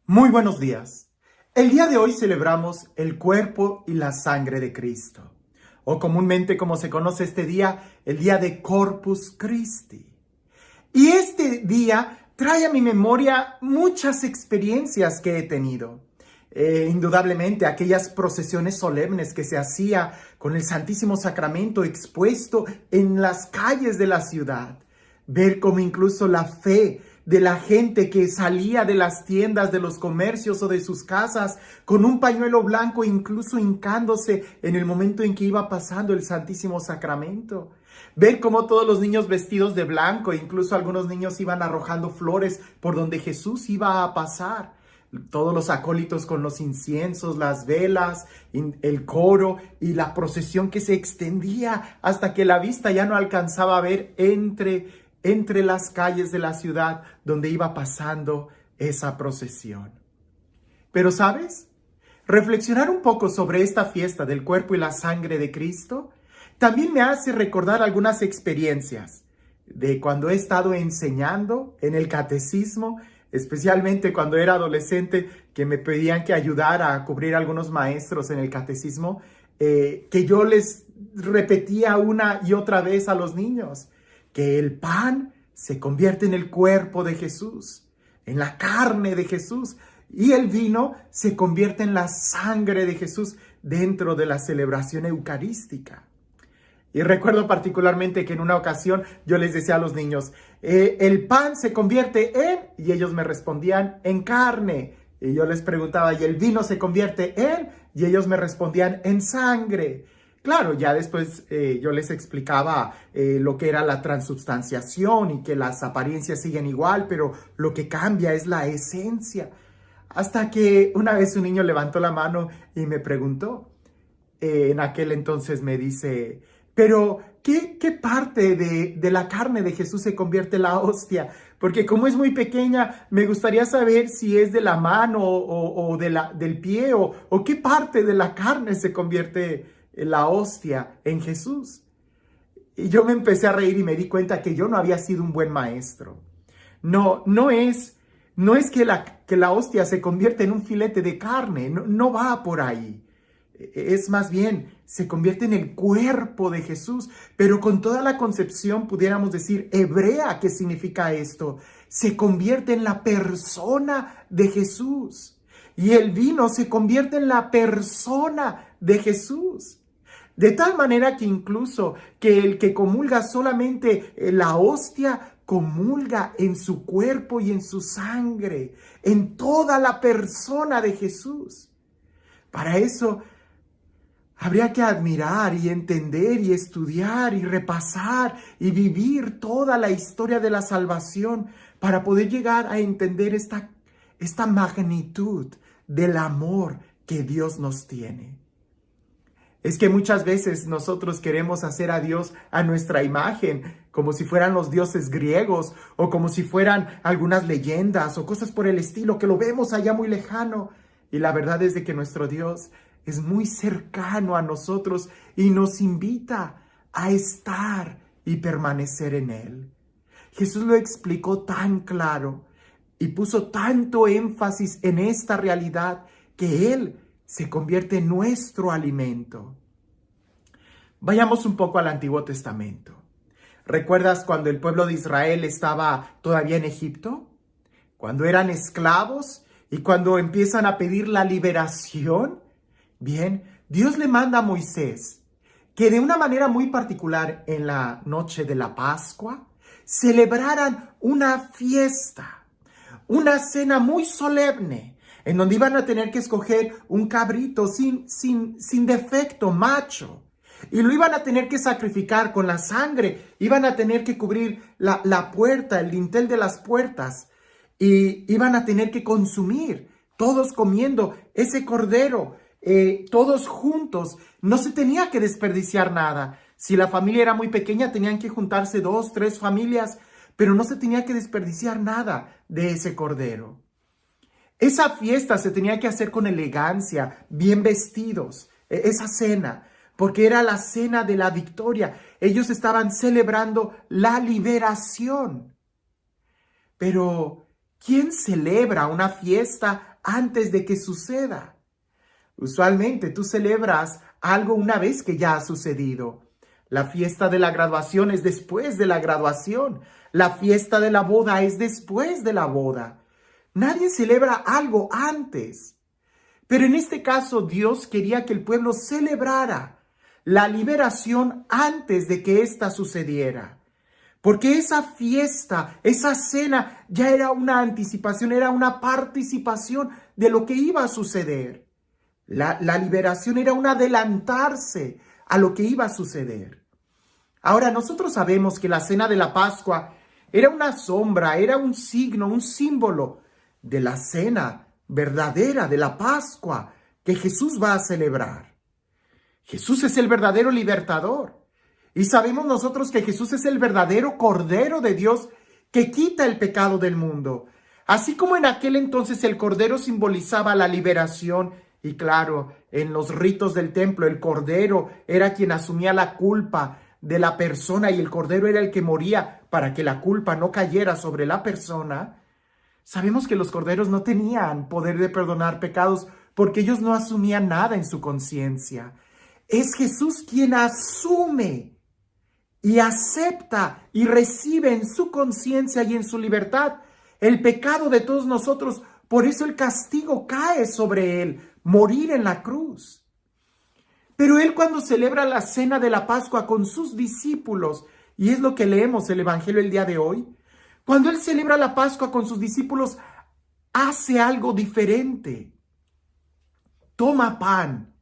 Muy buenos días. El día de hoy celebramos el cuerpo y la sangre de Cristo, o comúnmente como se conoce este día, el día de Corpus Christi. Y este día trae a mi memoria muchas experiencias que he tenido. Indudablemente aquellas procesiones solemnes que se hacía con el Santísimo Sacramento expuesto en las calles de la ciudad. Ver cómo incluso la fe de la gente que salía de las tiendas, de los comercios o de sus casas con un pañuelo blanco, incluso hincándose en el momento en que iba pasando el Santísimo Sacramento. Ver cómo todos los niños vestidos de blanco, incluso algunos niños iban arrojando flores por donde Jesús iba a pasar. Todos los acólitos con los inciensos, las velas, el coro y la procesión que se extendía hasta que la vista ya no alcanzaba a ver entre las calles de la ciudad donde iba pasando esa procesión. Pero, ¿sabes? Reflexionar un poco sobre esta fiesta del cuerpo y la sangre de Cristo también me hace recordar algunas experiencias de cuando he estado enseñando en el catecismo, especialmente cuando era adolescente, que me pedían que ayudara a cubrir a algunos maestros en el catecismo, que yo les repetía una y otra vez a los niños, que el pan se convierte en el cuerpo de Jesús, en la carne de Jesús, y el vino se convierte en la sangre de Jesús dentro de la celebración eucarística. Y recuerdo particularmente que en una ocasión yo les decía a los niños, el pan se convierte en, y ellos me respondían, en carne. Y yo les preguntaba, ¿y el vino se convierte en? Y ellos me respondían, en sangre. Claro, ya después yo les explicaba lo que era la transubstanciación y que las apariencias siguen igual, pero lo que cambia es la esencia. Hasta que una vez un niño levantó la mano y me preguntó, en aquel entonces me dice, pero ¿qué parte de la carne de Jesús se convierte en la hostia? Porque como es muy pequeña, me gustaría saber si es de la mano o del pie o qué parte de la carne se convierte la hostia en Jesús. Y yo me empecé a reír y me di cuenta que yo no había sido un buen maestro. No es que la hostia se convierte en un filete de carne, no va por ahí. Es más bien, se convierte en el cuerpo de Jesús, pero con toda la concepción, pudiéramos decir, hebrea, ¿qué significa esto? Se convierte en la persona de Jesús. Y el vino se convierte en la persona de Jesús. De tal manera que incluso que el que comulga solamente la hostia, comulga en su cuerpo y en su sangre, en toda la persona de Jesús. Para eso habría que admirar y entender y estudiar y repasar y vivir toda la historia de la salvación para poder llegar a entender esta magnitud del amor que Dios nos tiene. Es que muchas veces nosotros queremos hacer a Dios a nuestra imagen, como si fueran los dioses griegos o como si fueran algunas leyendas o cosas por el estilo, que lo vemos allá muy lejano. Y la verdad es de que nuestro Dios es muy cercano a nosotros y nos invita a estar y permanecer en Él. Jesús lo explicó tan claro y puso tanto énfasis en esta realidad que Él se convierte en nuestro alimento. Vayamos un poco al Antiguo Testamento. ¿Recuerdas cuando el pueblo de Israel estaba todavía en Egipto? Cuando eran esclavos y cuando empiezan a pedir la liberación. Bien, Dios le manda a Moisés que de una manera muy particular en la noche de la Pascua celebraran una fiesta, una cena muy solemne, en donde iban a tener que escoger un cabrito sin defecto, macho, y lo iban a tener que sacrificar con la sangre, iban a tener que cubrir la puerta, el dintel de las puertas, y iban a tener que consumir, todos comiendo ese cordero, todos juntos. No se tenía que desperdiciar nada. Si la familia era muy pequeña, tenían que juntarse 2, 3 familias, pero no se tenía que desperdiciar nada de ese cordero. Esa fiesta se tenía que hacer con elegancia, bien vestidos, esa cena, porque era la cena de la victoria. Ellos estaban celebrando la liberación. Pero ¿quién celebra una fiesta antes de que suceda. Usualmente tú celebras algo una vez que ya ha sucedido. La fiesta de la graduación es después de la graduación. La fiesta de la boda es después de la boda. Nadie celebra algo antes. Pero en este caso Dios quería que el pueblo celebrara la liberación antes de que ésta sucediera. Porque esa fiesta, esa cena ya era una anticipación, era una participación de lo que iba a suceder. La liberación era un adelantarse a lo que iba a suceder. Ahora, nosotros sabemos que la cena de la Pascua era una sombra, era un signo, un símbolo de la cena verdadera de la Pascua que Jesús va a celebrar. Jesús es el verdadero libertador. Y sabemos nosotros que Jesús es el verdadero Cordero de Dios que quita el pecado del mundo. Así como en aquel entonces el Cordero simbolizaba la liberación, y claro, en los ritos del templo el Cordero era quien asumía la culpa de la persona y el Cordero era el que moría para que la culpa no cayera sobre la persona. Sabemos que los corderos no tenían poder de perdonar pecados porque ellos no asumían nada en su conciencia. Es Jesús quien asume y acepta y recibe en su conciencia y en su libertad el pecado de todos nosotros. Por eso el castigo cae sobre él, morir en la cruz. Pero él, cuando celebra la cena de la Pascua con sus discípulos, y es lo que leemos el Evangelio el día de hoy, cuando él celebra la Pascua con sus discípulos, hace algo diferente. Toma pan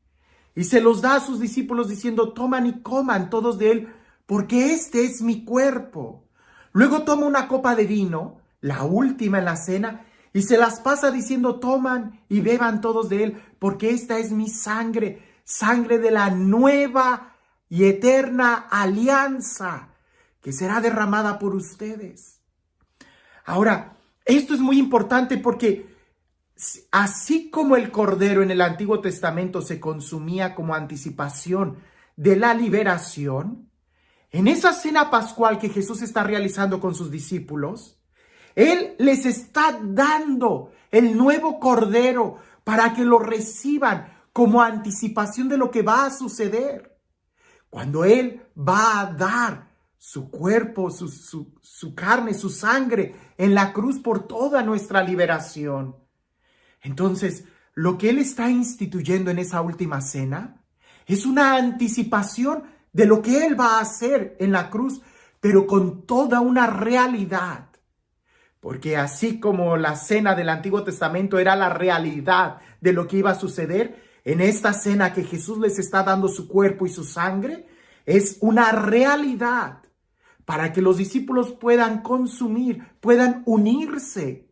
y se los da a sus discípulos diciendo: toman y coman todos de él, porque este es mi cuerpo. Luego toma una copa de vino, la última en la cena, y se las pasa diciendo: toman y beban todos de él, porque esta es mi sangre, sangre de la nueva y eterna alianza, que será derramada por ustedes. Ahora, esto es muy importante porque así como el Cordero en el Antiguo Testamento se consumía como anticipación de la liberación, en esa cena pascual que Jesús está realizando con sus discípulos, Él les está dando el nuevo Cordero para que lo reciban como anticipación de lo que va a suceder. Cuando Él va a dar su cuerpo, su carne, su sangre en la cruz por toda nuestra liberación. Entonces, lo que Él está instituyendo en esa última cena es una anticipación de lo que Él va a hacer en la cruz, pero con toda una realidad. Porque así como la cena del Antiguo Testamento era la realidad de lo que iba a suceder, en esta cena que Jesús les está dando su cuerpo y su sangre, es una realidad para que los discípulos puedan consumir, puedan unirse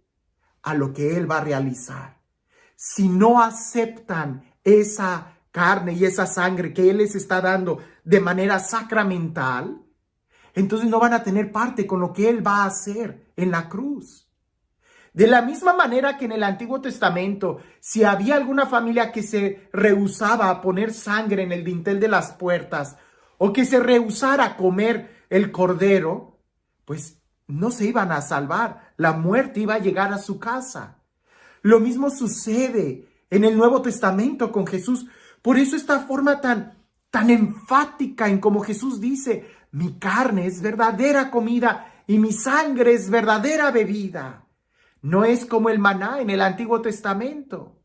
a lo que Él va a realizar. Si no aceptan esa carne y esa sangre que Él les está dando de manera sacramental, entonces no van a tener parte con lo que Él va a hacer en la cruz. De la misma manera que en el Antiguo Testamento, si había alguna familia que se rehusaba a poner sangre en el dintel de las puertas o que se rehusara a comer el cordero, pues no se iban a salvar. La muerte iba a llegar a su casa. Lo mismo sucede en el Nuevo Testamento con Jesús. Por eso esta forma tan enfática en como Jesús dice: mi carne es verdadera comida y mi sangre es verdadera bebida. No es como el maná en el Antiguo Testamento.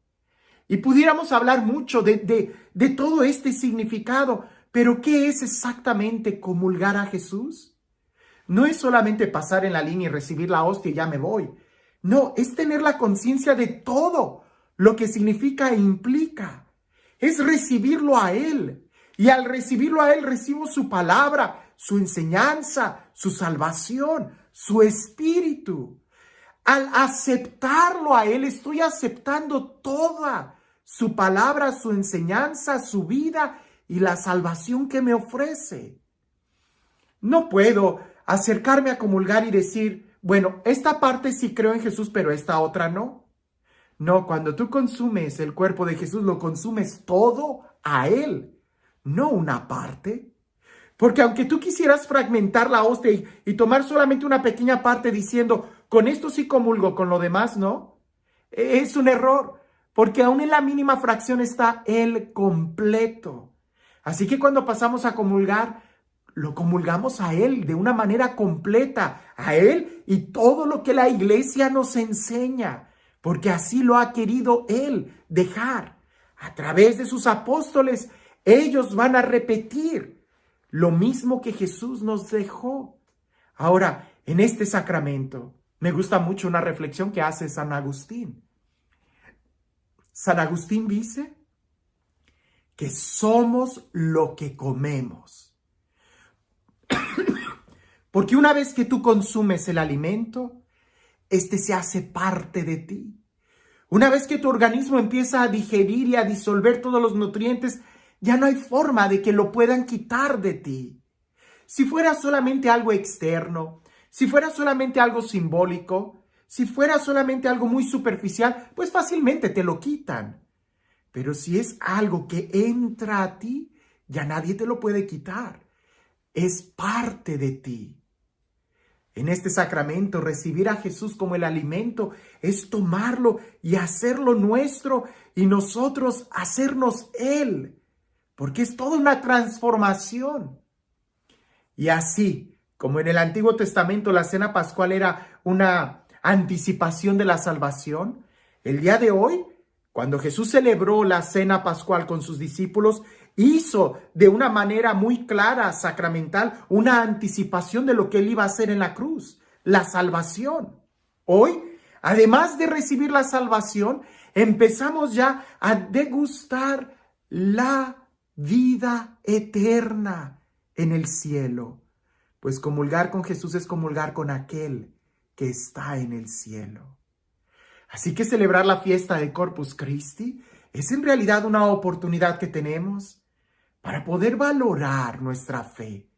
Y pudiéramos hablar mucho de todo este significado, pero ¿qué es exactamente comulgar a Jesús? No es solamente pasar en la línea y recibir la hostia y ya me voy. No, es tener la conciencia de todo lo que significa e implica. Es recibirlo a Él. Y al recibirlo a Él, recibo su palabra, su enseñanza, su salvación, su espíritu. Al aceptarlo a Él, estoy aceptando toda su palabra, su enseñanza, su vida y la salvación que me ofrece. No puedo acercarme a comulgar y decir: bueno, esta parte sí creo en Jesús, pero esta otra no. No, cuando tú consumes el cuerpo de Jesús, lo consumes todo a Él, no una parte. Porque aunque tú quisieras fragmentar la hostia y tomar solamente una pequeña parte diciendo: con esto sí comulgo, con lo demás no, Es un error, porque aún en la mínima fracción está el completo. Así que cuando pasamos a comulgar, lo comulgamos a Él de una manera completa, a Él y todo lo que la iglesia nos enseña, porque así lo ha querido Él dejar. A través de sus apóstoles, ellos van a repetir lo mismo que Jesús nos dejó. Ahora, en este sacramento, me gusta mucho una reflexión que hace San Agustín. San Agustín dice que somos lo que comemos. Porque una vez que tú consumes el alimento, este se hace parte de ti. Una vez que tu organismo empieza a digerir y a disolver todos los nutrientes, ya no hay forma de que lo puedan quitar de ti. Si fuera solamente algo externo, si fuera solamente algo simbólico, si fuera solamente algo muy superficial, pues fácilmente te lo quitan. Pero si es algo que entra a ti, ya nadie te lo puede quitar. Es parte de ti. En este sacramento, recibir a Jesús como el alimento es tomarlo y hacerlo nuestro y nosotros hacernos Él, porque es toda una transformación. Y así, como en el Antiguo Testamento la cena pascual era una anticipación de la salvación, el día de hoy, cuando Jesús celebró la cena pascual con sus discípulos, hizo de una manera muy clara, sacramental, una anticipación de lo que Él iba a hacer en la cruz, la salvación. Hoy, además de recibir la salvación, empezamos ya a degustar la vida eterna en el cielo. Pues comulgar con Jesús es comulgar con aquel que está en el cielo. Así que celebrar la fiesta del Corpus Christi es en realidad una oportunidad que tenemos para poder valorar nuestra fe,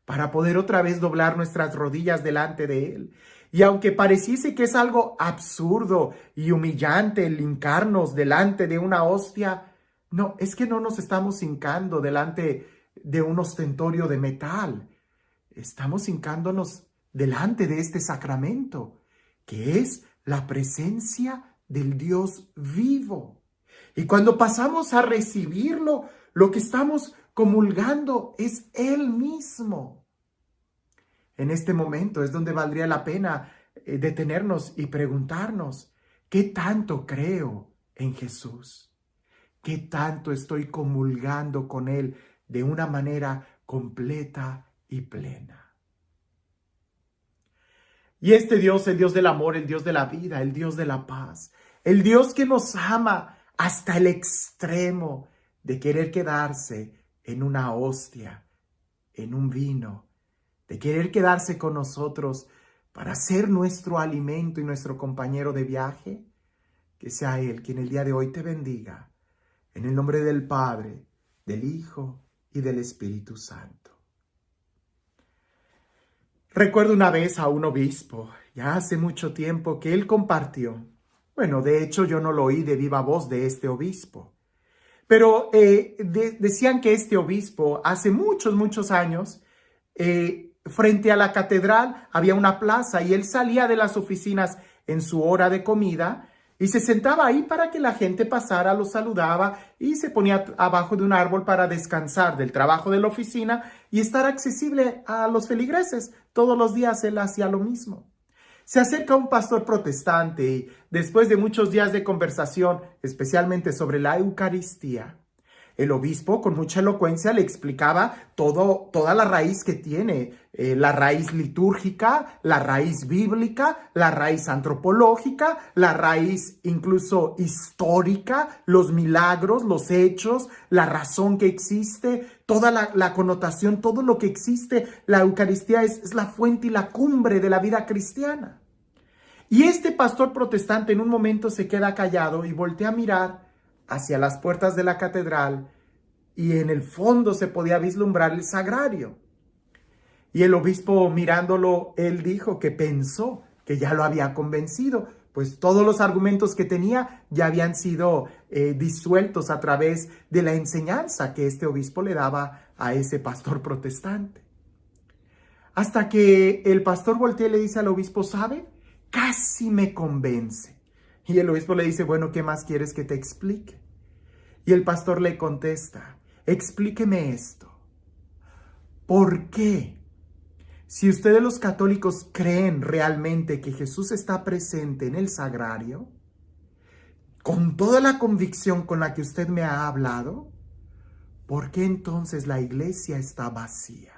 para poder otra vez doblar nuestras rodillas delante de Él. Y aunque pareciese que es algo absurdo y humillante el hincarnos delante de una hostia, no, es que no nos estamos hincando delante de un ostentorio de metal. Estamos hincándonos delante de este sacramento, que es la presencia del Dios vivo. Y cuando pasamos a recibirlo, lo que estamos comulgando es Él mismo. En este momento es donde valdría la pena detenernos y preguntarnos, ¿qué tanto creo en Jesús? ¿Qué tanto estoy comulgando con Él de una manera completa y plena? Y este Dios, el Dios del amor, el Dios de la vida, el Dios de la paz, el Dios que nos ama hasta el extremo de querer quedarse en una hostia, en un vino, de querer quedarse con nosotros para ser nuestro alimento y nuestro compañero de viaje, que sea Él quien el día de hoy te bendiga, en el nombre del Padre, del Hijo y del Espíritu Santo. Recuerdo una vez a un obispo, ya hace mucho tiempo, que él compartió. Bueno, de hecho yo no lo oí de viva voz de este obispo, pero decían que este obispo hace muchos años, frente a la catedral había una plaza y él salía de las oficinas en su hora de comida y se sentaba ahí para que la gente pasara, lo saludaba y se ponía abajo de un árbol para descansar del trabajo de la oficina y estar accesible a los feligreses. Todos los días él hacía lo mismo. Se acerca un pastor protestante y después de muchos días de conversación, especialmente sobre la Eucaristía, el obispo con mucha elocuencia le explicaba toda la raíz que tiene, la raíz litúrgica, la raíz bíblica, la raíz antropológica, la raíz incluso histórica, los milagros, los hechos, la razón que existe, toda la connotación, todo lo que existe. La Eucaristía es la fuente y la cumbre de la vida cristiana. Y este pastor protestante en un momento se queda callado y voltea a mirar hacia las puertas de la catedral y en el fondo se podía vislumbrar el sagrario. Y el obispo mirándolo, él dijo que pensó que ya lo había convencido, pues todos los argumentos que tenía ya habían sido disueltos a través de la enseñanza que este obispo le daba a ese pastor protestante. Hasta que el pastor voltea y le dice al obispo, ¿sabe? Casi me convence. Y el obispo le dice, bueno, ¿qué más quieres que te explique? Y el pastor le contesta, explíqueme esto. ¿Por qué? Si ustedes los católicos creen realmente que Jesús está presente en el sagrario, con toda la convicción con la que usted me ha hablado, ¿por qué entonces la iglesia está vacía?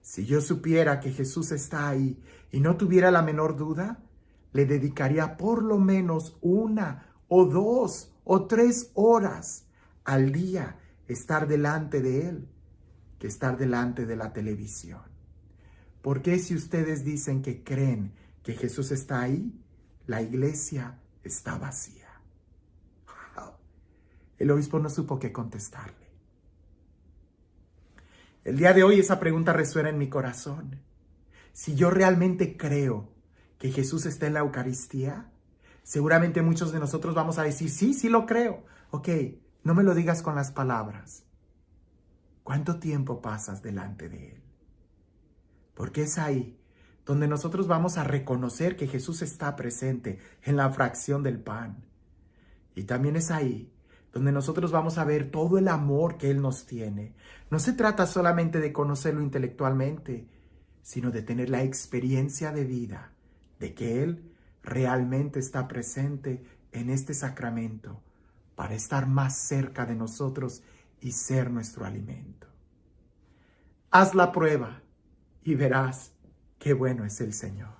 Si yo supiera que Jesús está ahí y no tuviera la menor duda, le dedicaría por lo menos 1 o 2 o 3 horas al día estar delante de Él, que estar delante de la televisión. ¿Por qué si ustedes dicen que creen que Jesús está ahí, la iglesia está vacía? El obispo no supo qué contestarle. El día de hoy esa pregunta resuena en mi corazón. Si yo realmente creo que Jesús está en la Eucaristía, seguramente muchos de nosotros vamos a decir, sí, sí lo creo. Ok, no me lo digas con las palabras. ¿Cuánto tiempo pasas delante de Él? Porque es ahí donde nosotros vamos a reconocer que Jesús está presente en la fracción del pan. Y también es ahí donde nosotros vamos a ver todo el amor que Él nos tiene. No se trata solamente de conocerlo intelectualmente, sino de tener la experiencia de vida de que Él realmente está presente en este sacramento para estar más cerca de nosotros y ser nuestro alimento. Haz la prueba y verás qué bueno es el Señor.